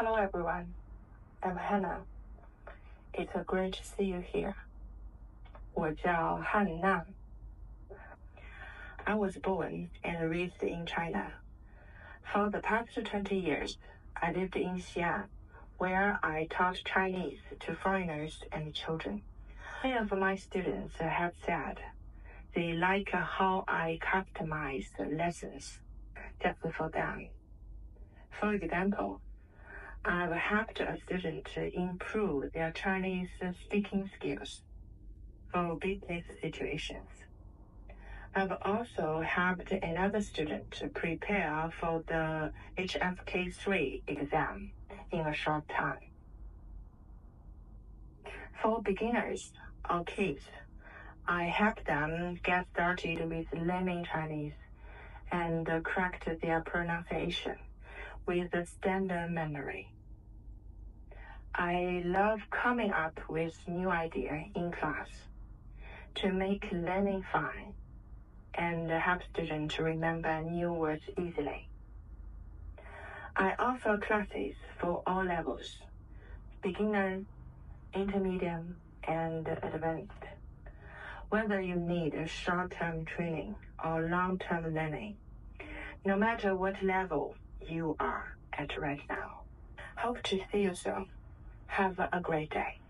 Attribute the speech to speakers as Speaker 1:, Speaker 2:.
Speaker 1: Hello everyone, I'm Hannah. It's great to see you here. 我叫汉娜。I was born and raised in China. For the past 20 years, I lived in Xi'an, where I taught Chinese to foreigners and children. Many of my students have said they like how I customize the lessons just for them. For example, I've helped a student improve their Chinese speaking skills for business situations. I've also helped another student prepare for the HSK 3 exam in a short time. For beginners or kids, I help them get started with learning Chinese and correct their pronunciation with the standard Mandarin. I love coming up with new ideas in class to make learning fun and help students remember new words easily. I offer classes for all levels, beginner, intermediate, and advanced. Whether you need a short-term training or long-term learning, no matter what level you are at right now. Hope to see you soon. Have a great day.